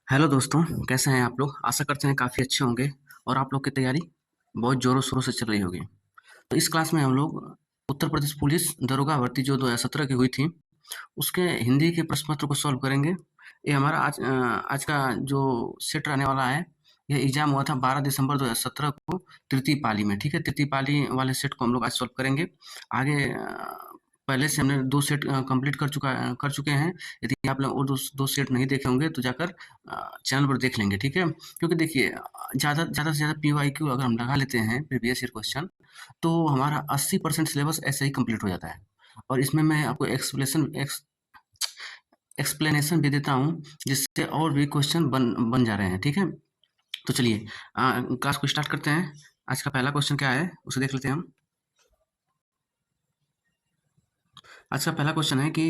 Hello दोस्तों, कैसे हैं आप लोग? आशा करते हैं काफ़ी अच्छे होंगे और आप लोग की तैयारी बहुत ज़ोरों शोरों से चल रही होगी। तो इस क्लास में हम लोग उत्तर प्रदेश पुलिस दरोगा भर्ती जो 2017 की हुई थी, उसके हिंदी के प्रश्न पत्र को सॉल्व करेंगे। ये हमारा आज का जो सेट रहने वाला है, ये एग्ज़ाम हुआ था 12 दिसंबर 2017 को तृतीय पाली में, ठीक है? तृतीय पाली वाले सेट को हम लोग आज सॉल्व करेंगे। आगे पहले से हमने 2 सेट कंप्लीट कर चुके हैं। यदि आप लोग वो 2 सेट नहीं देखे होंगे तो जाकर चैनल पर देख लेंगे, ठीक है? क्योंकि देखिए ज़्यादा से ज़्यादा पीवाईक्यू अगर हम लगा लेते हैं प्रीवियस ईयर क्वेश्चन, तो हमारा 80% सिलेबस ऐसे ही कंप्लीट हो जाता है। और इसमें मैं आपको एक्सप्लेनेशन भी देता हूँ, जिससे और भी क्वेश्चन बन जा रहे हैं, ठीक है? तो चलिए क्लास को स्टार्ट करते हैं। आज का पहला क्वेश्चन क्या है, उसे देख लेते हैं हम। आज का पहला क्वेश्चन है कि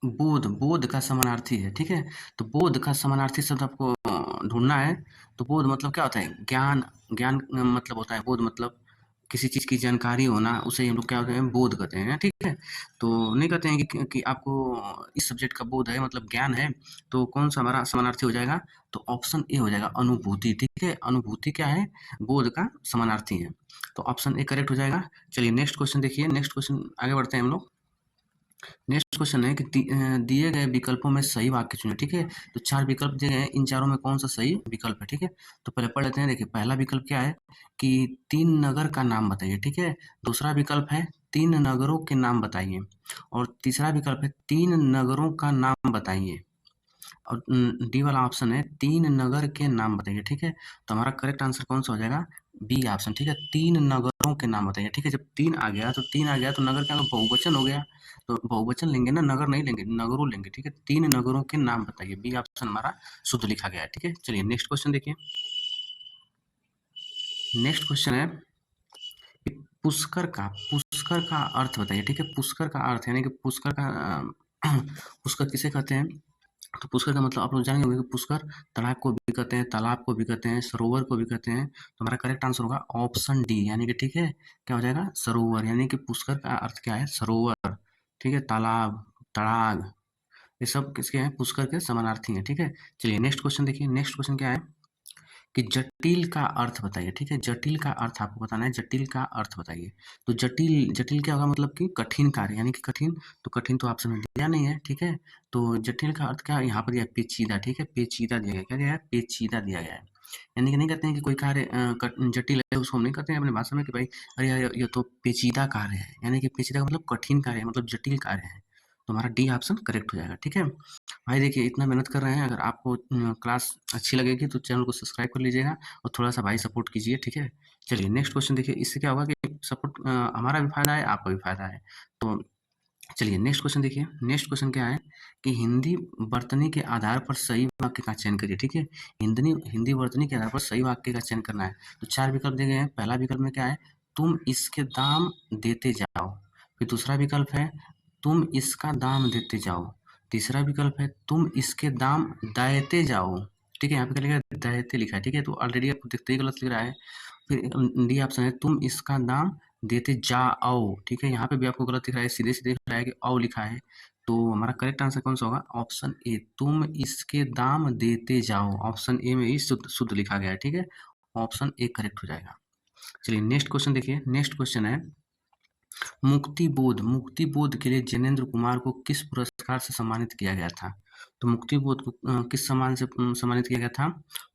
बोध का समानार्थी है, ठीक है? तो बोध का समानार्थी शब्द आपको ढूँढना है। तो बोध मतलब क्या होता है? ज्ञान ज्ञान मतलब होता है बोध मतलब किसी चीज़ की जानकारी होना, उसे हम लोग क्या होते हैं? बोध कहते हैं, ठीक है? तो नहीं कहते हैं कि आपको इस सब्जेक्ट का बोध है मतलब ज्ञान है, तो कौन-सा हमारा समानार्थी हो जाएगा? तो ऑप्शन ए हो जाएगा अनुभूति, ठीक है? अनुभूति क्या है? बोध का समानार्थी है। तो ऑप्शन ए करेक्ट हो जाएगा। चलिए नेक्स्ट क्वेश्चन देखिए, नेक्स्ट क्वेश्चन आगे बढ़ते हैं हम लोग। नेक्स्ट क्वेश्चन है कि दिए गए विकल्पों में सही वाक्य चुनें, ठीक है? तो 4 विकल्प दिए गए हैं, इन चारों में कौन सा सही विकल्प है, ठीक है? तो पहले पढ़ लेते हैं। देखिए पहला विकल्प क्या है कि 3 नगर का नाम बताइए, ठीक है? दूसरा विकल्प है 3 नगरों के नाम बताइए और तीसरा विकल्प है 3 नगरों का नाम बताइए। और डी वाला ऑप्शन है 3 नगर के नाम बताइए, ठीक है? तो हमारा करेक्ट आंसर कौन-सा हो जाएगा? बी ऑप्शन, ठीक है? 3 नगरों के नाम बताइए, ठीक है? जब 3 आ गया तो नगर क्या होगा? बहुवचन हो गया। तो बहुवचन लेंगे ना, नगर नहीं लेंगे, नगरों लेंगे, ठीक है? 3 नगरों के नाम बताइए। बी ऑप्शन हमारा शुद्ध लिखा गया है, ठीक है? चलिए नेक्स्ट क्वेश्चन देखिए। नेक्स्ट क्वेश्चन है कि पुष्कर का अर्थ बताइए, ठीक है? पुष्कर का अर्थ यानी कि पुष्कर का पुष्कर किसे कहते हैं? तो पुष्कर का मतलब आप लोग जानेंगे होंगे कि पुष्कर तड़ाक को भी कहते हैं, तालाब को भी कहते हैं, सरोवर को भी कहते हैं। तो हमारा करेक्ट आंसर होगा ऑप्शन डी यानी कि ठीक है, क्या हो जाएगा? सरोवर यानी कि पुष्कर का अर्थ क्या है? सरोवर, ठीक है? तालाब, तड़ाग, ये सब किसके हैं? पुष्कर के समानार्थी हैं, ठीक है? चलिए नेक्स्ट क्वेश्चन देखिए। नेक्स्ट क्वेश्चन क्या है कि जटिल का अर्थ बताइए, ठीक है? जटिल का अर्थ आपको बताना है, जटिल का अर्थ बताइए। तो जटिल जटिल क्या होगा? मतलब कि कठिन कार्य यानी कि कठिन, तो कठिन तो ऑप्शन में दिया नहीं है, ठीक है? तो जटिल का अर्थ क्या है? यहाँ पर दिया है पेचीदा, ठीक है? पेचीदा दिया गया है। क्या दिया है? पेचीदा दिया गया है। यानी कि नहीं कहते हैं कि कोई कार्य जटिल है, उसको हम नहीं कहते हैं अपनी भाषा में कि भाई अरे यार ये तो पेचीदा कार्य है, यानी कि पेचीदा का मतलब कठिन कार्य है, मतलब जटिल कार्य है। तो हमारा डी ऑप्शन करेक्ट हो जाएगा, ठीक है? भाई देखिए इतना मेहनत कर रहे हैं, अगर आपको क्लास अच्छी लगेगी तो चैनल को सब्सक्राइब कर लीजिएगा और थोड़ा-सा भाई सपोर्ट कीजिए, ठीक है? चलिए नेक्स्ट क्वेश्चन देखिए, इससे क्या होगा कि सपोर्ट हमारा भी फ़ायदा है, आपका भी फ़ायदा है। तो चलिए नेक्स्ट क्वेश्चन देखिए। नेक्स्ट क्वेश्चन क्या है कि हिंदी वर्तनी के आधार पर सही वाक्य का चयन करिए, ठीक है? हिंदनी हिंदी वर्तनी के आधार पर सही वाक्य का चयन करना है। तो 4 विकल्प दिए गए हैं। पहला विकल्प में क्या है? तुम इसके दाम देते जाओ। फिर दूसरा विकल्प है तुम इसका दाम देते जाओ। तीसरा विकल्प है तुम इसके दाम दायते जाओ। ठीक है? यहाँ पे क्या लिखा है? दायते लिखा है, ठीक है? तो ऑलरेडी आपको दिखते ही गलत लिख रहा है। फिर डी ऑप्शन है तुम इसका दाम देते जाओ, ठीक है? यहाँ पे भी आपको गलत दिख रहा है, सीधे-सीधे लिख रहा है कि औ लिखा है। तो हमारा करेक्ट आंसर कौन-सा होगा? ऑप्शन ए, तुम इसके दाम देते जाओ। ऑप्शन ए में ही शुद्ध शुद्ध लिखा गया है, ठीक है? ऑप्शन ए करेक्ट हो जाएगा। चलिए नेक्स्ट क्वेश्चन देखिए। नेक्स्ट क्वेश्चन है मुक्ति बोध के लिए जैनेंद्र कुमार को किस पुरस्कार से सम्मानित किया गया था? तो मुक्ति बोध को किस सम्मान से सम्मानित किया गया था?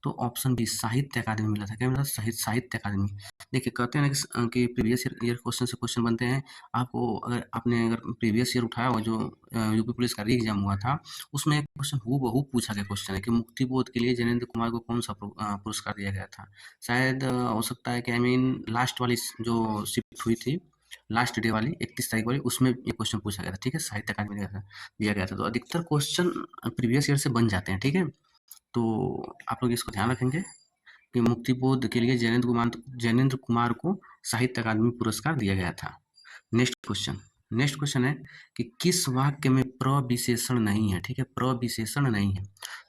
तो ऑप्शन बी साहित्य अकादमी मिला था। क्या मिला? साहित्य अकादमी। देखिए कहते हैं ना कि प्रीवियस ईयर क्वेश्चन से क्वेश्चन बनते हैं। आपको अगर आपने अगर प्रीवियस ईयर उठाया हो जो यूपी पुलिस का री एग्जाम हुआ था, उसमें एक क्वेश्चन हूबहू पूछा गया क्वेश्चन है कि मुक्ति बोध के लिए जैनेंद्र कुमार को कौन सा पुरस्कार दिया गया था? शायद हो सकता है कि आई मीन लास्ट वाली जो शिफ्ट हुई थी, लास्ट डे वाली 31 तारीख वाली, उसमें ये क्वेश्चन पूछा गया था, ठीक है? साहित्य अकादमी दिया गया था। तो अधिकतर क्वेश्चन प्रीवियस ईयर से बन जाते हैं, ठीक है? तो आप लोग इसको ध्यान रखेंगे कि मुक्ति बोध के लिए जैनेंद्र कुमार को साहित्य अकादमी पुरस्कार दिया गया था। नेक्स्ट क्वेश्चन है कि किस वाक्य में प्रविशेषण नहीं है, ठीक है? प्रविशेषण नहीं है।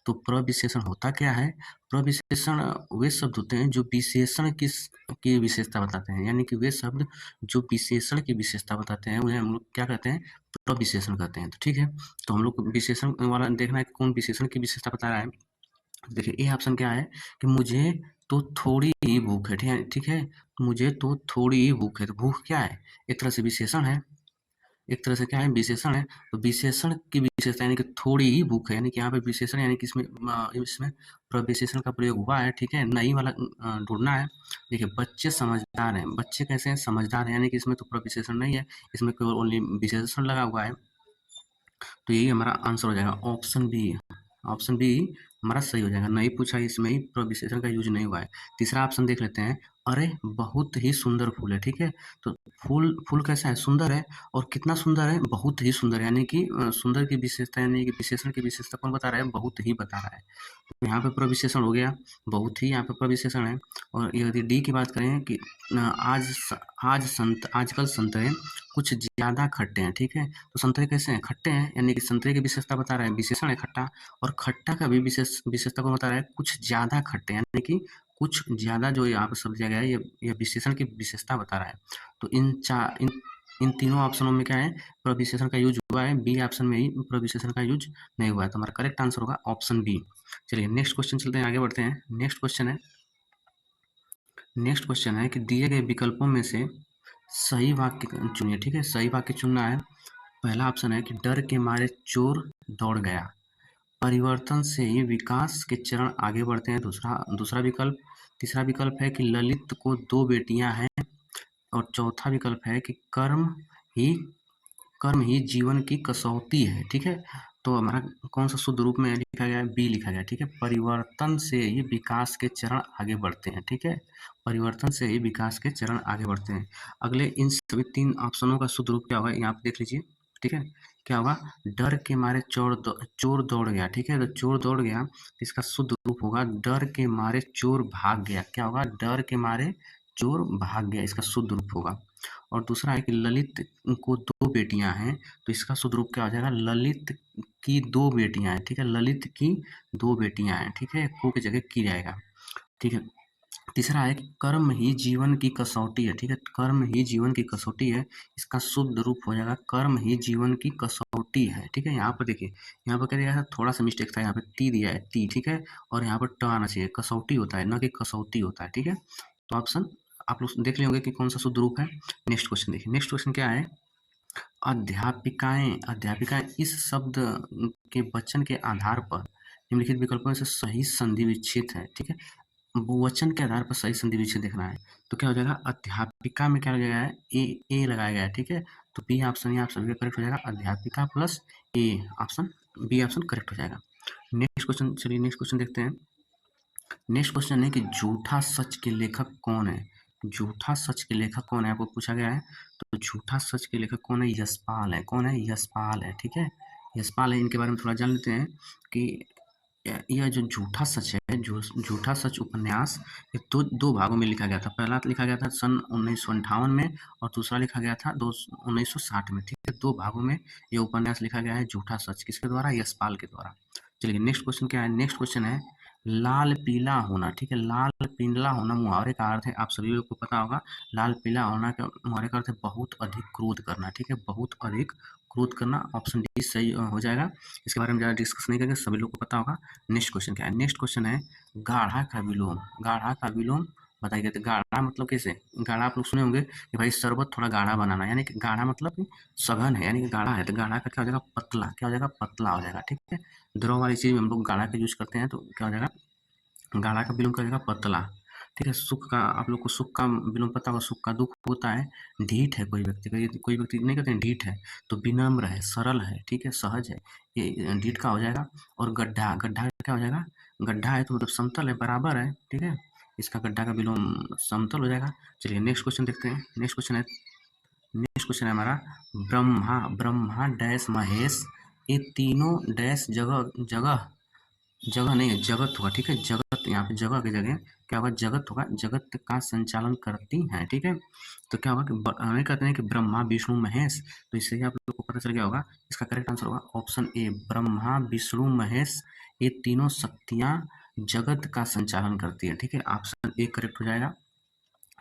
तो प्रविशेषण होता क्या है? प्रविशेषण वे शब्द होते हैं जो विशेषण की विशेषता बताते हैं, यानी कि वे शब्द जो विशेषण की विशेषता बताते हैं उन्हें हम लोग क्या कहते हैं? प्रविशेषण कहते हैं। तो ठीक है, तो हम लोग को विशेषण वाला देखना है कि कौन विशेषण की विशेषता बता रहा है। देखिए ए ऑप्शन क्या है कि मुझे तो थोड़ी ही भूख है, ठीक है, मुझे तो थोड़ी ही भूख है। तो भूख क्या है? एक तरह से विशेषण है, एक तरह से क्या है? विशेषण है। तो विशेषण की विशेषता यानी कि थोड़ी ही भूख है, यानी कि यहाँ पे विशेषण यानी कि इसमें प्रविशेषण का प्रयोग हुआ है, ठीक है, नहीं वाला ढूंढना है। देखिए बच्चे समझदार हैं, बच्चे कैसे हैं? समझदार हैं, यानी कि इसमें तो प्रविशेषण नहीं है, इसमें केवल ओनली विशेषण लगा हुआ है। तो यही हमारा आंसर हो जाएगा ऑप्शन बी। ऑप्शन बी हमारा सही हो जाएगा, नहीं पूछा इसमें ही प्रविशेषण का यूज नहीं हुआ है। तीसरा ऑप्शन देख लेते हैं। अरे बहुत ही सुंदर फूल है, ठीक है, तो फूल फूल कैसा है? सुंदर है। और कितना सुंदर है? बहुत ही सुंदर, यानी कि सुंदर की विशेषता यानी कि विशेषण की विशेषता कौन बता रहा है? बहुत ही बता रहा है। तो यहाँ पे प्रविशेषण हो गया, बहुत ही यहाँ पे प्रविशेषण है। और यदि डी की बात करें कि आजकल संतरे कुछ ज़्यादा खट्टे हैं, ठीक है, तो संतरे कैसे हैं? खट्टे हैं, यानी कि संतरे की विशेषता बता रहा है, विशेषण है खट्टा। और खट्टा का भी विशेषता को बता रहा है, कुछ ज़्यादा खट्टे, यानी कि कुछ ज़्यादा जो यहाँ पे शब्द दिया गया है, ये विशेषण की विशेषता बता रहा है। तो इन तीनों ऑप्शनों में क्या है? प्रविशेषण का यूज हुआ है, बी ऑप्शन में ही प्रविशेषण का यूज नहीं हुआ है, तो हमारा करेक्ट आंसर होगा ऑप्शन बी। चलिए नेक्स्ट क्वेश्चन चलते हैं, आगे बढ़ते हैं। नेक्स्ट क्वेश्चन है कि दिए गए विकल्पों में से सही वाक्य चुनिए, ठीक है, सही वाक्य चुनना है। पहला ऑप्शन है कि डर के मारे चोर दौड़ गया, परिवर्तन से ही विकास के चरण आगे बढ़ते हैं। दूसरा दूसरा विकल्प तीसरा विकल्प है कि ललित को दो बेटियां हैं। और चौथा विकल्प है कि ही कर्म ही जीवन की कसौटी है, ठीक है। तो हमारा कौन सा शुद्ध रूप में लिखा गया है? बी लिखा गया है, ठीक है, परिवर्तन से ही विकास के चरण आगे बढ़ते हैं, ठीक है, परिवर्तन से ही विकास के चरण आगे बढ़ते हैं। अगले इन सभी तीन ऑप्शनों का शुद्ध रूप क्या होगा, यहाँ पे देख लीजिए, ठीक है, क्या होगा? डर के मारे चोर दौड़ गया, ठीक है, तो चोर दौड़ गया, इसका शुद्ध रूप होगा डर के मारे चोर भाग गया। क्या होगा? डर के मारे चोर भाग गया, इसका शुद्ध रूप होगा। और दूसरा है कि ललित को दो बेटियां हैं, तो इसका शुद्ध रूप क्या हो जाएगा? ललित की दो बेटियां हैं, ठीक है, ललित की दो बेटियां हैं, ठीक है, को की जगह की जाएगा, ठीक है। तीसरा है कि कर्म ही जीवन की कसौटी है, ठीक है, कर्म ही जीवन की कसौटी है, इसका शुद्ध रूप हो जाएगा कर्म ही जीवन की कसौटी है, ठीक है। यहाँ पर देखिए, यहाँ पर क्या दिया है? थोड़ा सा मिस्टेक था, यहाँ पे टी दिया है, टी, ठीक है, और यहाँ पर ट आना चाहिए, कसौटी होता है, न कि कसौटी होता है, ठीक है। तो ऑप्शन आप लोग देख लिए होंगे कि कौन सा शुद्ध रूप है। नेक्स्ट क्वेश्चन देखिए, नेक्स्ट क्वेश्चन क्या है? अध्यापिकाएं इस शब्द के वचन के आधार पर निम्नलिखित विकल्पों में से सही संधि विच्छेद है, ठीक है, वचन के आधार पर सही संधि विच्छेद देखना है। तो क्या हो जाएगा? अध्यापिका में क्या लगाया है? ए लगाया गया है, ठीक है, तो बी ऑप्शन यहाँ आप सभी का करेक्ट हो जाएगा, अध्यापिका प्लस ए, ऑप्शन बी ऑप्शन करेक्ट हो जाएगा। नेक्स्ट क्वेश्चन, चलिए नेक्स्ट क्वेश्चन देखते हैं। नेक्स्ट क्वेश्चन है कि झूठा सच के लेखक कौन है? झूठा सच के लेखक कौन है, आपको पूछा गया है। तो झूठा सच के लेखक कौन है? यशपाल है। कौन है? यशपाल है, ठीक है, यशपाल है। इनके बारे में थोड़ा जान लेते हैं कि यह जो झूठा सच है, झूठा सच उपन्यास, ये दो भागों में लिखा गया था। पहला लिखा गया था सन 1958 में, और दूसरा लिखा गया था 1960 में, ठीक है, दो भागों में ये उपन्यास लिखा गया है, झूठा सच, किसके द्वारा? यशपाल के द्वारा। चलिए नेक्स्ट क्वेश्चन क्या है? नेक्स्ट क्वेश्चन है लाल पीला होना, ठीक है, लाल पीला होना मुहावरे का अर्थ है, आप सभी लोग को पता होगा, लाल पीला होना का मुहावरे का अर्थ है बहुत अधिक क्रोध करना, ठीक है, बहुत अधिक क्रोध करना, ऑप्शन डी सही हो जाएगा। इसके बारे में ज़्यादा डिस्कस नहीं करेंगे, सभी लोग को पता होगा। नेक्स्ट क्वेश्चन क्या है? नेक्स्ट क्वेश्चन है गाढ़ा का विलोम। गाढ़ा का विलोम बताइए, तो गाढ़ा मतलब कैसे? गाढ़ा आप लोग सुने होंगे कि भाई शरबत थोड़ा गाढ़ा बनाना, यानी कि गाढ़ा मतलब कि सघन है, यानी कि गाढ़ा है, तो गाढ़ा का क्या हो जाएगा? पतला। क्या हो जाएगा? पतला हो जाएगा, ठीक है, द्रव वाली चीज़ में हम लोग गाढ़ा का यूज करते हैं, तो क्या हो जाएगा? गाढ़ा का विलोम क्या हो जाएगा? पतला, ठीक है। सुख का आप लोग को सुख का विलोम पता होगा, सुख का दुख होता है, ढीठ है कोई व्यक्ति नहीं कहते हैं ढीठ है, तो विनम्र है, सरल है, ठीक है, सहज है, ये ढीठ का हो जाएगा। और गड्ढा, गड्ढा क्या हो जाएगा? गड्ढा है तो मतलब समतल है, बराबर है, ठीक है, इसका गड्ढा का विलोम समतल हो जाएगा। चलिए नेक्स्ट क्वेश्चन देखते हैं। नेक्स्ट क्वेश्चन है हमारा ब्रह्मा, ब्रह्मा डैश महेश, ये तीनों डैश जगह जगह जगह नहीं है, जगत होगा, ठीक है, जगत, यहाँ पे जगह की जगह क्या होगा? जगत होगा, जगत का संचालन करती हैं, ठीक है। तो क्या होगा कि हमें कहते हैं कि ब्रह्मा विष्णु महेश, तो इससे ही आप लोग को पता चल गया होगा, इसका करेक्ट आंसर होगा ऑप्शन ए, ब्रह्मा विष्णु महेश, ये तीनों शक्तियाँ जगत का संचालन करती है, ठीक है, ऑप्शन ए करेक्ट हो जाएगा।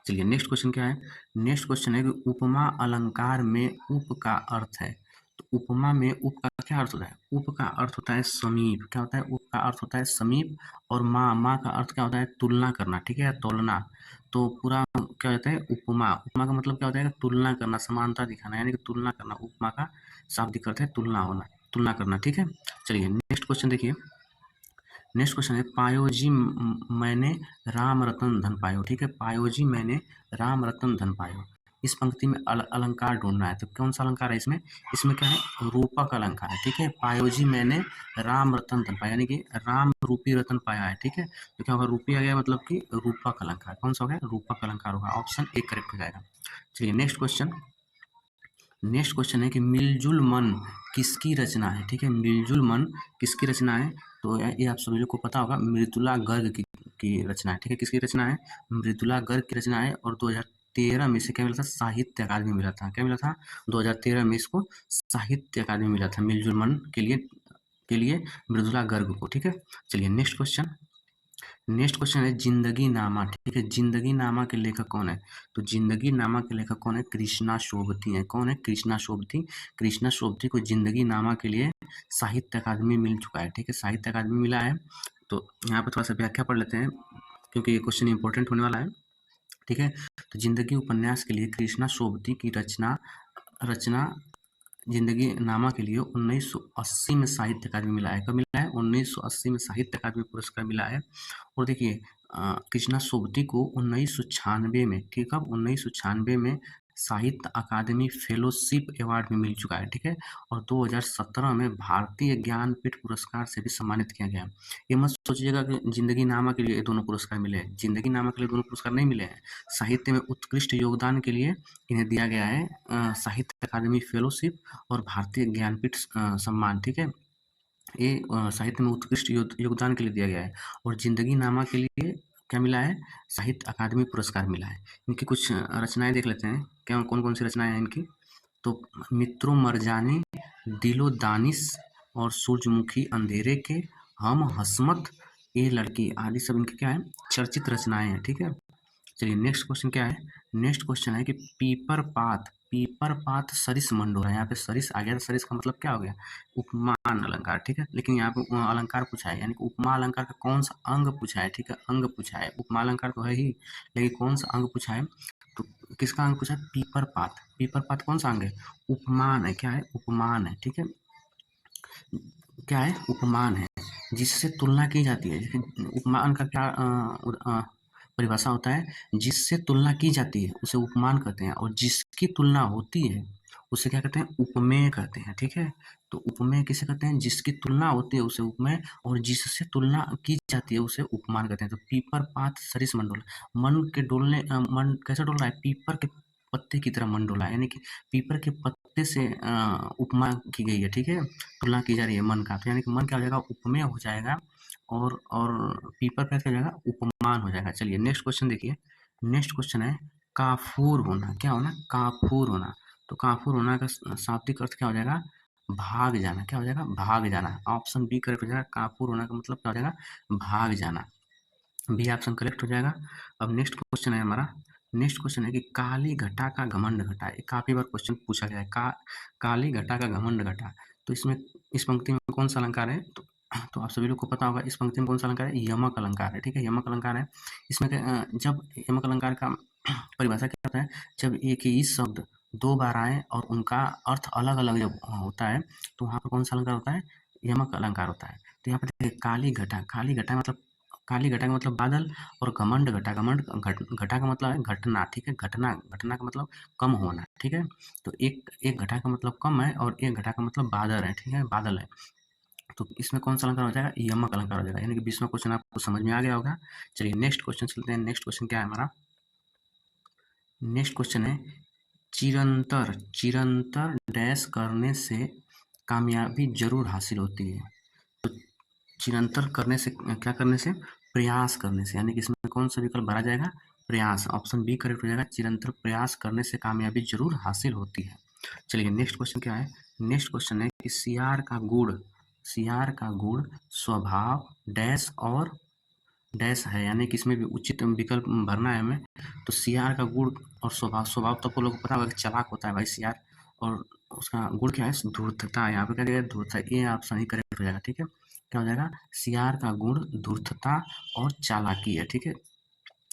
चलिए नेक्स्ट क्वेश्चन क्या है? नेक्स्ट क्वेश्चन है कि उपमा अलंकार में उप का अर्थ है, तो उपमा में उप का क्या अर्थ होता है? उप का अर्थ होता है समीप। क्या होता है? उप का अर्थ होता है समीप। और माँ का अर्थ क्या होता है? तुलना करना, ठीक है, तोलना। तो पूरा क्या होता है? उपमा। उपमा का मतलब क्या होता है? तुलना करना, समानता दिखाना, यानी कि तुलना करना। उपमा का शाब्दिक अर्थ है तुलना होना, तुलना करना, ठीक है। चलिए नेक्स्ट क्वेश्चन देखिए। नेक्स्ट क्वेश्चन है पायो जी मैंने राम रतन धन पायो, ठीक है। पायो जी मैंने राम रतन धन पायो। इस पंक्ति में अलंकार ढूंढना है। तो कौन सा अलंकार है इसमें? इसमें क्या है? रूपक अलंकार है, ठीक है। पायो जी मैंने राम रतन धन पाया, यानी कि राम रूपी रतन पाया है, ठीक है। तो क्या होगा? रूपी आ गया, मतलब कि रूपक अलंकार। कौन सा हो गया? रूपक अलंकार होगा। ऑप्शन ए करेक्ट हो जाएगा। चलिए नेक्स्ट क्वेश्चन। नेक्स्ट क्वेश्चन है कि मिलजुल मन किसकी रचना है, ठीक है। मिलजुल मन किसकी रचना है? तो ये आप सभी लोग को पता होगा, मृदुला गर्ग की रचना है, ठीक है। किसकी रचना है? मृदुला गर्ग की रचना है। और 2013 में इसे क्या मिला था? साहित्य अकादमी मिला था। क्या मिला था? 2013 में इसको साहित्य अकादमी मिला था, मिलजुल मन के लिए मृदुला गर्ग को, ठीक है। चलिए नेक्स्ट क्वेश्चन। नेक्स्ट क्वेश्चन है जिंदगी नामा, ठीक है। जिंदगी नामा के लेखक कौन है? तो जिंदगी नामा के लेखक कौन है? कृष्णा शोभती है। कौन है? कृष्णा शोभती। कृष्णा शोभती को जिंदगी नामा के लिए साहित्य अकादमी मिल चुका है, ठीक है। साहित्य अकादमी मिला है। तो यहाँ पर थोड़ा सा व्याख्या पढ़ लेते हैं, क्योंकि ये क्वेश्चन इंपॉर्टेंट होने वाला है, ठीक है। तो जिंदगी उपन्यास के लिए कृष्णा शोभती की रचना जिंदगी नामा के लिए 1980 में साहित्य अकादमी मिला है। कब मिला है? 1980 में साहित्य अकादमी पुरस्कार मिला है। और देखिए कृष्णा सोबती को 1996 में, ठीक है, 1996 में साहित्य अकादमी फेलोशिप अवार्ड में मिल चुका है, ठीक है। और 2017 में भारतीय ज्ञानपीठ पुरस्कार से भी सम्मानित किया गया। ये मत सोचिएगा कि जिंदगी नामा के लिए ये दोनों पुरस्कार मिले हैं। जिंदगी नामा के लिए दोनों पुरस्कार नहीं मिले हैं। साहित्य में उत्कृष्ट योगदान के लिए इन्हें दिया गया है साहित्य अकादमी फेलोशिप और भारतीय ज्ञानपीठ सम्मान, ठीक है। ये साहित्य में उत्कृष्ट योगदान के लिए दिया गया है। और जिंदगी नामा के लिए क्या मिला है? साहित्य अकादमी पुरस्कार मिला है। इनकी कुछ रचनाएं देख लेते हैं, क्या कौन कौन सी रचनाएं हैं इनकी। तो मित्रों मरजानी, दिलो दानिश और सूरजमुखी अंधेरे के, हम हसमत, ये लड़की आदि सब इनकी क्या है? चर्चित रचनाएं हैं, ठीक है। चलिए नेक्स्ट क्वेश्चन क्या है? नेक्स्ट क्वेश्चन है कि पीपर पात सरिस मंडोरा। यहाँ पे सरिस आ गया, तो सरिस का मतलब क्या हो गया? उपमान अलंकार, ठीक है। लेकिन यहाँ पे अलंकार पूछा है, यानी कि उपमा अलंकार का कौन सा अंग पूछा है, ठीक है। अंग पूछा है, उपमा अलंकार तो है ही, लेकिन कौन सा अंग पूछा है? तो किसका अंग पूछा है? पीपर पात कौन सा अंग है? उपमान है। क्या है? उपमान है, ठीक है। क्या है? उपमान है, जिससे तुलना की जाती है। उपमान का क्या परिभाषा होता है? जिससे तुलना की जाती है उसे उपमान कहते हैं, और जिसकी तुलना होती है उसे क्या कहते हैं? उपमेय कहते हैं, ठीक है। तो उपमेय किसे कहते हैं? जिसकी तुलना होती है उसे उपमेय, और जिससे तुलना की जाती है उसे उपमान कहते हैं। तो पीपर पात सरिस मंडोल, मन के डोलने मन कैसे डोल रहा है? पीपर के पत्ते की तरह मन डोला है, यानी कि पीपर के पत्ते से उपमा की गई है, ठीक है। तुलना की जा रही है मन का, तो यानी कि मन क्या हो जाएगा? उपमेय हो जाएगा, और पीपर क्या हो जाएगा? उपमान हो जाएगा। चलिए नेक्स्ट क्वेश्चन देखिए। नेक्स्ट क्वेश्चन है काफूर होना। क्या होना? काफूर होना। तो काफूर होना का शाब्दिक अर्थ क्या हो जाएगा? भाग जाना। क्या हो जाएगा? भाग जाना। ऑप्शन बी करेक्ट हो जाएगा। काफूर होना का मतलब क्या हो जाएगा? भाग जाना। बी ऑप्शन करेक्ट हो जाएगा। अब नेक्स्ट क्वेश्चन है हमारा। नेक्स्ट क्वेश्चन है कि काली घटा का घमंड घटा। ये काफी बार क्वेश्चन पूछा गया है, काली घटा का घमंड घटा। तो इसमें इस पंक्ति में कौन सा अलंकार है? तो आप सभी लोग को पता होगा इस पंक्ति में कौन सा अलंकार है? यमक अलंकार है, ठीक है। यमक अलंकार है। इसमें जब यमक अलंकार का परिभाषा क्या होता है? जब एक ही शब्द दो बार आए और उनका अर्थ अलग अलग जब होता है, तो वहाँ पर कौन सा अलंकार होता है? यमक अलंकार होता है। तो यहाँ पर देखिए काली घटा मतलब, काली घटा का मतलब बादल, और घमंड घटा घटा का मतलब है घटना, ठीक है। घटना का मतलब कम होना, ठीक है। तो एक घटा का मतलब कम है, और एक घटा का मतलब बादल है, ठीक है, बादल है। तो इसमें कौन सा अलंकार हो जाएगा? यमक अलंकार हो जाएगा, यानी कि 20वां क्वेश्चन आपको समझ में आ गया होगा। चलिए नेक्स्ट क्वेश्चन चलते हैं। नेक्स्ट क्वेश्चन क्या है हमारा? नेक्स्ट क्वेश्चन है चिरंतर डैश करने से कामयाबी जरूर हासिल होती है। तो चिरंतर करने से, क्या करने से? प्रयास करने से, यानी कि इसमें कौन सा विकल्प भरा जाएगा? प्रयास। ऑप्शन बी करेक्ट हो जाएगा। चिरंतर प्रयास करने से कामयाबी जरूर हासिल होती है। चलिए नेक्स्ट क्वेश्चन क्या है? नेक्स्ट क्वेश्चन है कि सियार का गुण स्वभाव डैश और डैश है, यानी कि इसमें भी उचित विकल्प भरना है हमें। तो सियार का गुण और स्वभाव तो आपको लोग को पता होगा कि चालाक होता है भाई सियार, और उसका गुण क्या है? धूर्तता। यहाँ पे क्या दिया गया? धूर्तता। ये ऑप्शन ही करेक्ट हो जाएगा। ठीक है, क्या हो जाएगा? सियार का गुण धूर्तता और चालाकी है। ठीक है,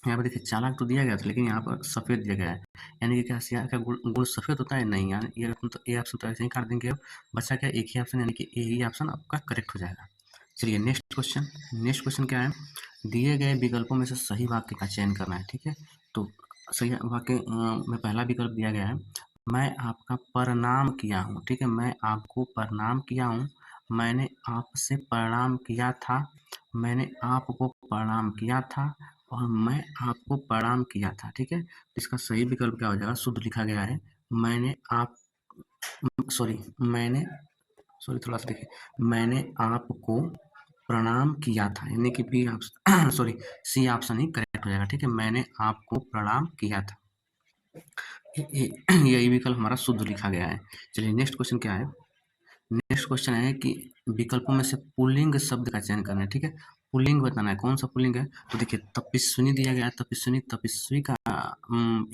यहाँ पे देखिए चालाक तो दिया गया था, लेकिन यहाँ पर सफ़ेद दिया गया है, यानी कि क्या सियार का गुण गुण सफ़ेद होता है? नहीं, यानी ये ऑप्शन तो ऐसे ही काट देंगे। अब बचा क्या? एक ही ऑप्शन, यानी कि ए ही ऑप्शन आपका करेक्ट हो जाएगा। चलिए नेक्स्ट क्वेश्चन। नेक्स्ट क्वेश्चन क्या है? दिए गए विकल्पों में से सही वाक्य का चयन करना है। ठीक है, तो सही वाक्य में पहला विकल्प दिया गया है, मैं आपका प्रणाम किया हूँ। ठीक है, मैं आपको प्रणाम किया हूँ, मैंने आपसे प्रणाम किया था, मैंने आपको प्रणाम किया था, और मैं आपको प्रणाम किया था। ठीक है, इसका सही विकल्प क्या हो जाएगा? शुद्ध लिखा गया है, मैंने आप मैंने थोड़ा सा देखिए, मैंने आपको प्रणाम किया था, यानी कि बी ऑप्शन सी ऑप्शन ही करेक्ट हो जाएगा। ठीक है, मैंने आपको प्रणाम किया था। यही विकल्प हमारा शुद्ध लिखा गया है। चलिए नेक्स्ट क्वेश्चन क्या है? नेक्स्ट क्वेश्चन है कि विकल्पों में से पुल्लिंग शब्द का चयन करना है। ठीक है, पुल्लिंग बताना है, कौन सा पुल्लिंग है? तो देखिए तपस्विनी दिया गया है, तपस्विनी तपस्वी का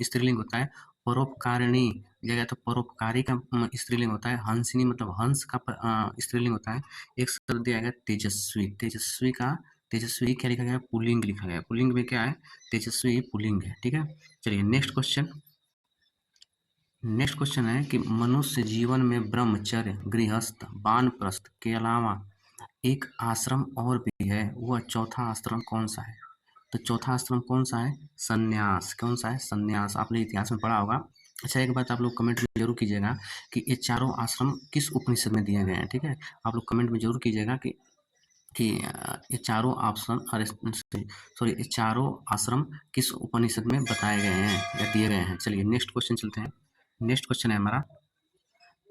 स्त्रीलिंग होता है। परोपकारिणी दिया गया तो परोपकारी का स्त्रीलिंग होता है। हंसिनी मतलब हंस का स्त्रीलिंग होता है। एक शब्द दिया गया तेजस्वी, तेजस्वी का तेजस्वी क्या लिखा गया है? पुल्लिंग लिखा गया है। पुल्लिंग में क्या है? तेजस्वी पुल्लिंग है। ठीक है, चलिए नेक्स्ट क्वेश्चन। नेक्स्ट क्वेश्चन है कि मनुष्य जीवन में ब्रह्मचर्य, गृहस्थ, वानप्रस्थ के अलावा एक आश्रम और भी है, वह चौथा आश्रम कौन सा है? तो चौथा आश्रम कौन सा है? संन्यास। कौन सा है? संन्यास। आपने इतिहास में पढ़ा होगा। अच्छा, एक बात आप लोग कमेंट में जरूर कीजिएगा कि ये चारों आश्रम किस उपनिषद में दिए गए हैं। ठीक है, आप लोग कमेंट में जरूर कीजिएगा कि ये चारों ऑप्शन, अरे ये चारों आश्रम किस उपनिषद में बताए गए हैं या दिए गए हैं। चलिए नेक्स्ट क्वेश्चन चलते हैं। नेक्स्ट क्वेश्चन है हमारा,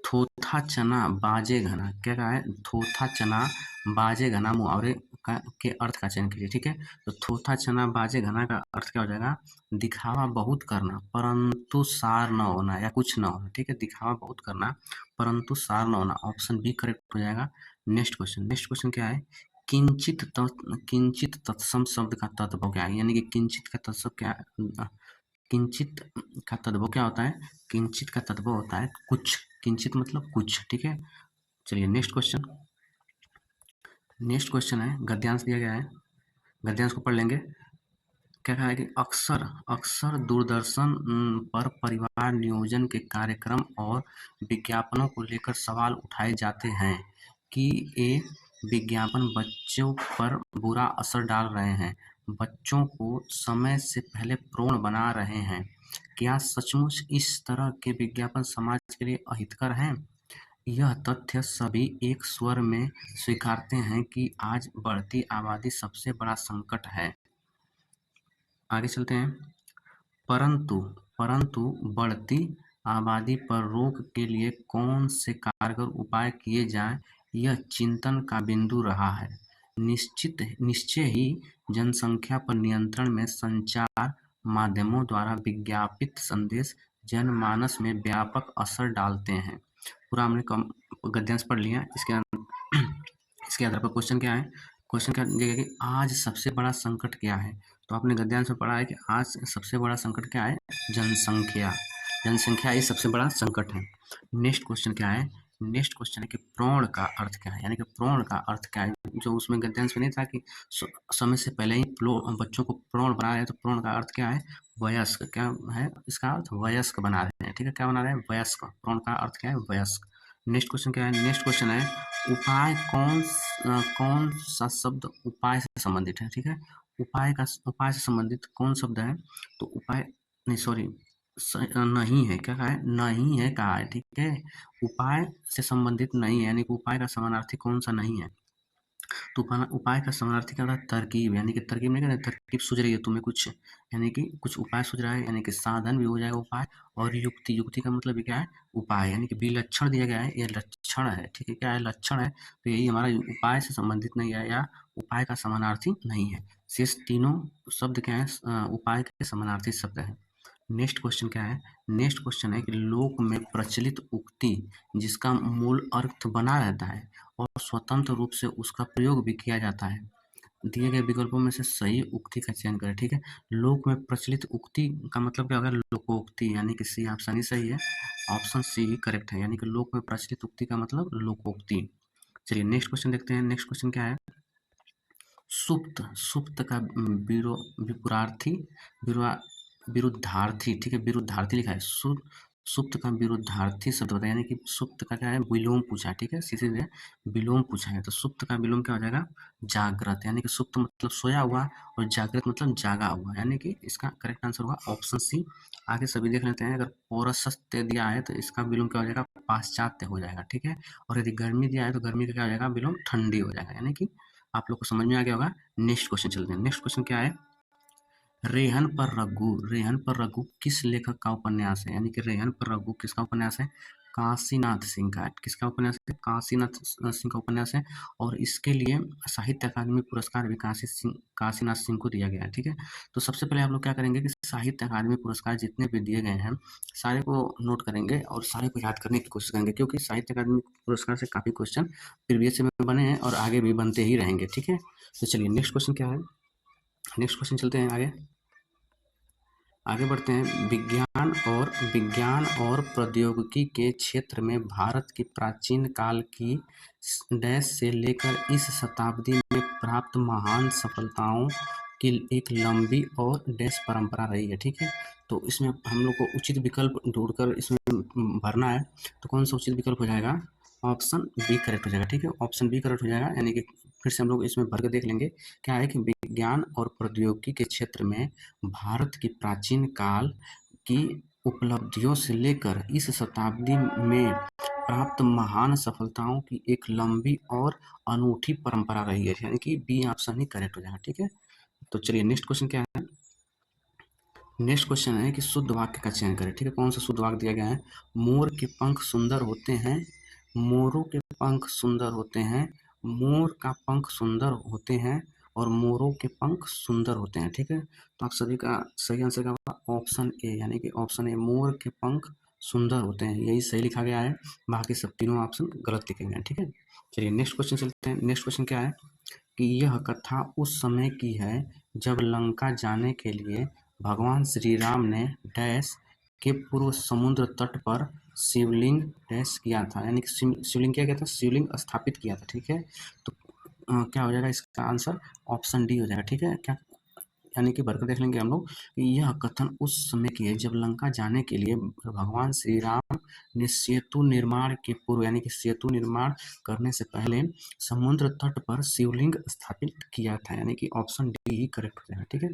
थोथा चना बाजे घना। क्या कहा है? थोथा चना बाजे घना मुहावरे के अर्थ का चयन कीजिए। ठीक है, तो थोथा चना बाजे घना का अर्थ क्या हो जाएगा? दिखावा बहुत करना परंतु सार न होना या कुछ न होना। ठीक है, दिखावा बहुत करना परंतु सार न होना, ऑप्शन बी करेक्ट हो जाएगा। Next question. नेक्स्ट क्वेश्चन क्या है? किंचित तत्सम शब्द का तत्व क्या है? यानी कि किंचित का तत्व क्या है? किंचित का तद्भव क्या होता है? किंचित का तद्भव होता है कुछ। किंचित मतलब कुछ। ठीक है, चलिए नेक्स्ट क्वेश्चन। नेक्स्ट क्वेश्चन है, गद्यांश दिया गया है, गद्यांश को पढ़ लेंगे। क्या कहा है कि अक्सर अक्सर दूरदर्शन पर परिवार नियोजन के कार्यक्रम और विज्ञापनों को लेकर सवाल उठाए जाते हैं कि ये विज्ञापन बच्चों पर बुरा असर डाल रहे हैं, बच्चों को समय से पहले प्रौढ़ बना रहे हैं। क्या सचमुच इस तरह के विज्ञापन समाज के लिए अहितकर हैं? यह तथ्य सभी एक स्वर में स्वीकारते हैं कि आज बढ़ती आबादी सबसे बड़ा संकट है। आगे चलते हैं। परंतु परंतु बढ़ती आबादी पर रोक के लिए कौन से कारगर उपाय किए जाएं, यह चिंतन का बिंदु रहा है। निश्चय ही जनसंख्या पर नियंत्रण में संचार माध्यमों द्वारा विज्ञापित संदेश जनमानस में व्यापक असर डालते हैं। पूरा हमने गद्यांश पढ़ लिया। इसके आधार पर क्वेश्चन क्या है? क्वेश्चन क्या दिया गया कि आज सबसे बड़ा संकट क्या है? तो आपने गद्यांश में पढ़ा है कि आज सबसे बड़ा संकट क्या है? जनसंख्या। जनसंख्या ही सबसे बड़ा संकट है। नेक्स्ट क्वेश्चन क्या है? नेक्स्ट क्वेश्चन है कि प्रौढ़ का अर्थ क्या है? यानी कि प्रौढ़ का अर्थ क्या है? जो उसमें गद्यांश में नहीं था कि समय से पहले ही बच्चों को प्रौढ़ बना रहे हैं, तो प्रौढ़ का अर्थ क्या है? वयस्क। क्या है इसका अर्थ? वयस्क बना रहे हैं। ठीक है, क्या बना रहे हैं? वयस्क। प्रौढ़ का अर्थ क्या है? वयस्क। नेक्स्ट क्वेश्चन क्या है? नेक्स्ट क्वेश्चन है उपाय कौन सा शब्द उपाय से संबंधित है? ठीक है, उपाय से संबंधित कौन शब्द है? तो उपाय नहीं, नहीं है। क्या कहा है? नहीं है कहा है। ठीक है, उपाय से संबंधित नहीं है, यानी कि उपाय का समानार्थी कौन सा नहीं है? तो उपाय का समानार्थी क्या होता है? तरकीब। यानी कि तरकीब नहीं कहते, तरकीब सूझ रही है तुम्हें कुछ, यानी कि कुछ उपाय सूझ रहा है, यानी कि साधन भी हो जाएगा उपाय। और युक्ति, युक्ति का मतलब क्या है? उपाय। यानी कि विलक्षण दिया गया है, यह लक्षण है। ठीक है, क्या है? लक्षण है। तो यही हमारा उपाय से संबंधित नहीं है या उपाय का समानार्थी नहीं है। शेष तीनों शब्द क्या है? उपाय के समानार्थी शब्द है। नेक्स्ट क्वेश्चन क्या है? नेक्स्ट क्वेश्चन है कि लोक में प्रचलित उक्ति जिसका मूल अर्थ बना रहता है और स्वतंत्र रूप से उसका प्रयोग भी किया जाता है, दिए गए विकल्पों में से सही उक्ति का चयन करें। ठीक है, लोक में प्रचलित उक्ति का मतलब क्या होगा? लोकोक्ति, यानी कि सी ऑप्शन ही सही है, ऑप्शन सी ही करेक्ट है, यानी कि लोक में प्रचलित उक्ति का मतलब लोकोक्ति। चलिए नेक्स्ट क्वेश्चन देखते हैं। नेक्स्ट क्वेश्चन क्या है? सुप्त, सुप्त का विपुरार्थी, विरुद्धार्थी, ठीक है, विरुद्धार्थी लिखा है। सुप्त का विरुद्धार्थी शब्द बताइए, यानी कि सुप्त का क्या है? विलोम पूछा है। ठीक है, सीधे विलोम पूछा है, तो सुप्त का विलोम क्या हो जाएगा? जागृत, यानी कि सुप्त मतलब सोया हुआ और जागृत मतलब जागा हुआ, यानी कि इसका करेक्ट आंसर होगा ऑप्शन सी। आगे सभी देख लेते हैं। अगर पौरस्त्य दिया है तो इसका विलोम क्या हो जाएगा? पाश्चात्य हो जाएगा। ठीक है, और यदि गर्मी दिया है तो गर्मी का क्या हो जाएगा? विलोम ठंडी हो जाएगा, यानी कि आप लोग को समझ में आ गया होगा। नेक्स्ट क्वेश्चन चलते हैं। नेक्स्ट क्वेश्चन क्या है? रेहन पर रघु, रेहन पर रघु किस लेखक का उपन्यास है? यानी कि रेहन पर रघु किसका उपन्यास है? काशीनाथ सिंह का। किसका उपन्यास है? काशीनाथ सिंह का उपन्यास है, और इसके लिए साहित्य अकादमी पुरस्कार भी काशीनाथ सिंह को दिया गया है। ठीक है, तो सबसे पहले आप लोग क्या करेंगे कि साहित्य अकादमी पुरस्कार जितने भी दिए गए हैं सारे को नोट करेंगे और सारे को याद करने की कोशिश करेंगे, क्योंकि साहित्य अकादमी पुरस्कार से काफ़ी क्वेश्चन प्रीवियस में बने हैं और आगे भी बनते ही रहेंगे। ठीक है, तो चलिए नेक्स्ट क्वेश्चन क्या है? नेक्स्ट क्वेश्चन चलते हैं आगे। आगे बढ़ते हैं। विज्ञान और प्रौद्योगिकी के क्षेत्र में भारत की प्राचीन काल की डैश से लेकर इस शताब्दी में प्राप्त महान सफलताओं की एक लंबी और डैश परंपरा रही है। ठीक है, तो इसमें हम लोग को उचित विकल्प ढूंढकर इसमें भरना है। तो कौन सा उचित विकल्प हो जाएगा? ऑप्शन बी करेक्ट हो जाएगा। ठीक है, ऑप्शन बी करेक्ट हो जाएगा, यानी कि फिर से हम लोग इसमें भर के देख लेंगे। क्या है कि विज्ञान और प्रौद्योगिकी के क्षेत्र में भारत की प्राचीन काल की उपलब्धियों से लेकर इस शताब्दी में प्राप्त महान सफलताओं की एक लंबी और अनूठी परंपरा रही है, यानी कि बी ऑप्शन ही करेक्ट हो जाएगा। ठीक है, तो चलिए नेक्स्ट क्वेश्चन क्या है? नेक्स्ट क्वेश्चन है कि शुद्ध वाक्य का चयन करें। ठीक है, कौन सा शुद्ध वाक्य दिया गया है? मोर के पंख सुंदर होते हैं, मोरों के पंख सुंदर होते हैं, मोर का पंख सुंदर होते हैं और मोरों के पंख सुंदर होते हैं। ठीक है, तो आप सभी का सही आंसर क्या होगा? ऑप्शन ए, यानी कि ऑप्शन ए, मोर के पंख सुंदर होते हैं, यही सही लिखा गया है। बाकी सब तीनों ऑप्शन गलत लिखे गए हैं। ठीक है, चलिए नेक्स्ट क्वेश्चन चलते हैं। नेक्स्ट क्वेश्चन क्या है कि यह कथा उस समय की है जब लंका जाने के लिए भगवान श्री राम ने डैश के पूर्व समुद्र तट पर शिवलिंग डैश किया था, यानी कि शिवलिंग क्या किया था? शिवलिंग स्थापित किया था। ठीक है, तो क्या हो जाएगा इसका आंसर? ऑप्शन डी हो जाएगा। ठीक है, क्या यानी कि भरकर देख लेंगे हम लोग कि यह कथन उस समय की है जब लंका जाने के लिए भगवान श्री राम ने सेतु निर्माण के पूर्व, यानी कि सेतु निर्माण करने से पहले समुद्र तट पर शिवलिंग स्थापित किया था, यानी कि ऑप्शन डी ही करेक्ट हो जाएगा। ठीक है,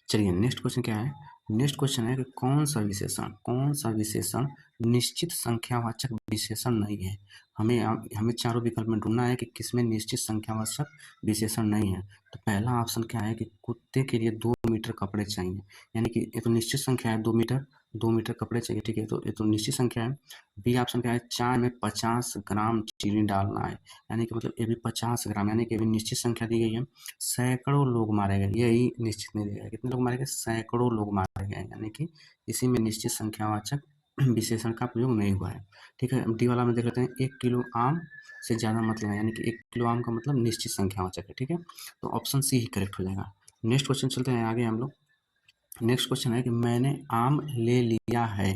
चलिए नेक्स्ट क्वेश्चन क्या है? नेक्स्ट क्वेश्चन है कि कौन सा विशेषण निश्चित संख्यावाचक विशेषण नहीं है? हमें चारों विकल्प में ढूंढना है कि किसमें निश्चित संख्यावाचक विशेषण नहीं है। तो पहला ऑप्शन क्या है कि कुत्ते के लिए 2 मीटर कपड़े चाहिए, यानी कि ये तो निश्चित संख्या है, 2 मीटर कपड़े चाहिए। ठीक है, तो ये तो निश्चित संख्या है। बी ऑप्शन क्या है? चाय में 50 ग्राम चीनी डालना है, यानी कि मतलब ये भी 50 ग्राम, यानी कि ये भी निश्चित संख्या दी गई है। सैकड़ों लोग मारे गए, यही निश्चित नहीं दिया गया। कितने लोग मारे गए? सैकड़ों लोग मारे गए, यानी कि इसी में निश्चित संख्यावाचक विशेषण का प्रयोग नहीं हुआ है। ठीक है, डी वाला में देख लेते हैं। 1 किलो आम से ज़्यादा मतलब है, यानी कि 1 किलो आम का मतलब निश्चित संख्यावाचक है। ठीक है, तो ऑप्शन सी ही करेक्ट हो जाएगा। नेक्स्ट क्वेश्चन चलते हैं आगे हम लोग। नेक्स्ट क्वेश्चन है कि मैंने आम ले लिया है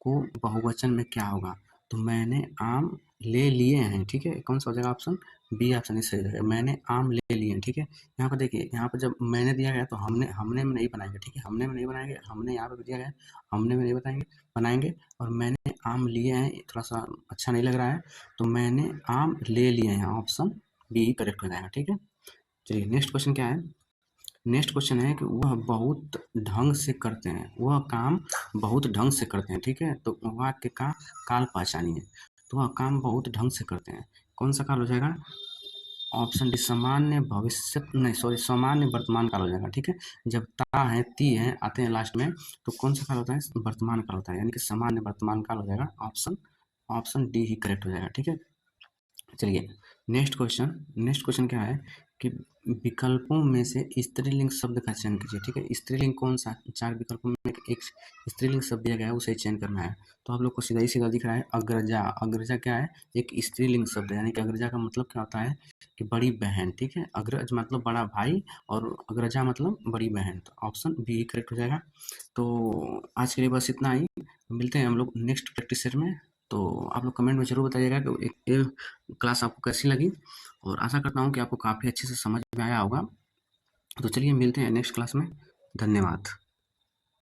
को बहुवचन में क्या होगा? तो मैंने आम ले लिए हैं। ठीक है, कौन सा हो जाएगा? ऑप्शन बी ऑप्शन सही रहेगा, मैंने आम ले लिए हैं। ठीक है, यहाँ पर देखिए, यहाँ पर जब मैंने दिया गया तो हमने में नहीं बनाएंगे। ठीक है, हमने में नहीं बनाएंगे, हमने यहाँ पर दिया गया हमने में नहीं बनाएंगे, और मैंने आम लिए हैं थोड़ा सा अच्छा नहीं लग रहा है, तो मैंने आम ले लिए हैं, ऑप्शन बी करेक्ट हो जाएगा। ठीक है, चलिए नेक्स्ट क्वेश्चन क्या है? नेक्स्ट क्वेश्चन है कि वह बहुत ढंग से करते हैं, वह काम बहुत ढंग से करते हैं। ठीक है, तो वाक्य का काल पहचानिए। तो वह काम बहुत ढंग से करते हैं, कौन सा काल हो जाएगा? ऑप्शन डी, सामान्य भविष्य नहीं, सॉरी, सामान्य वर्तमान काल हो जाएगा। ठीक है, जब ता है ती है आते हैं लास्ट में, तो कौन सा काल होता है? वर्तमान काल होता है, यानी कि सामान्य वर्तमान काल हो जाएगा। ऑप्शन डी ही करेक्ट हो जाएगा। ठीक है, चलिए नेक्स्ट क्वेश्चन क्या है कि विकल्पों में से स्त्रीलिंग शब्द का चयन कीजिए। ठीक है, स्त्रीलिंग कौन सा? 4 विकल्पों में एक स्त्रीलिंग शब्द दिया गया है, उसे चयन करना है। तो आप लोग को सीधा ही सीधा दिख रहा है अग्रजा। अग्रजा क्या है? एक स्त्रीलिंग शब्द है, यानी कि अग्रजा का मतलब क्या होता है कि बड़ी बहन, ठीक है। अग्रज मतलब बड़ा भाई और अग्रजा मतलब बड़ी बहन, तो ऑप्शन बी करेक्ट हो जाएगा। तो आज के लिए बस इतना ही, मिलते हैं हम लोग नेक्स्ट प्रैक्टिस सेट में। तो आप लोग कमेंट में ज़रूर बताइएगा कि ये क्लास आपको कैसी लगी, और आशा करता हूँ कि आपको काफ़ी अच्छे से समझ में आया होगा। तो चलिए मिलते हैं नेक्स्ट क्लास में। धन्यवाद।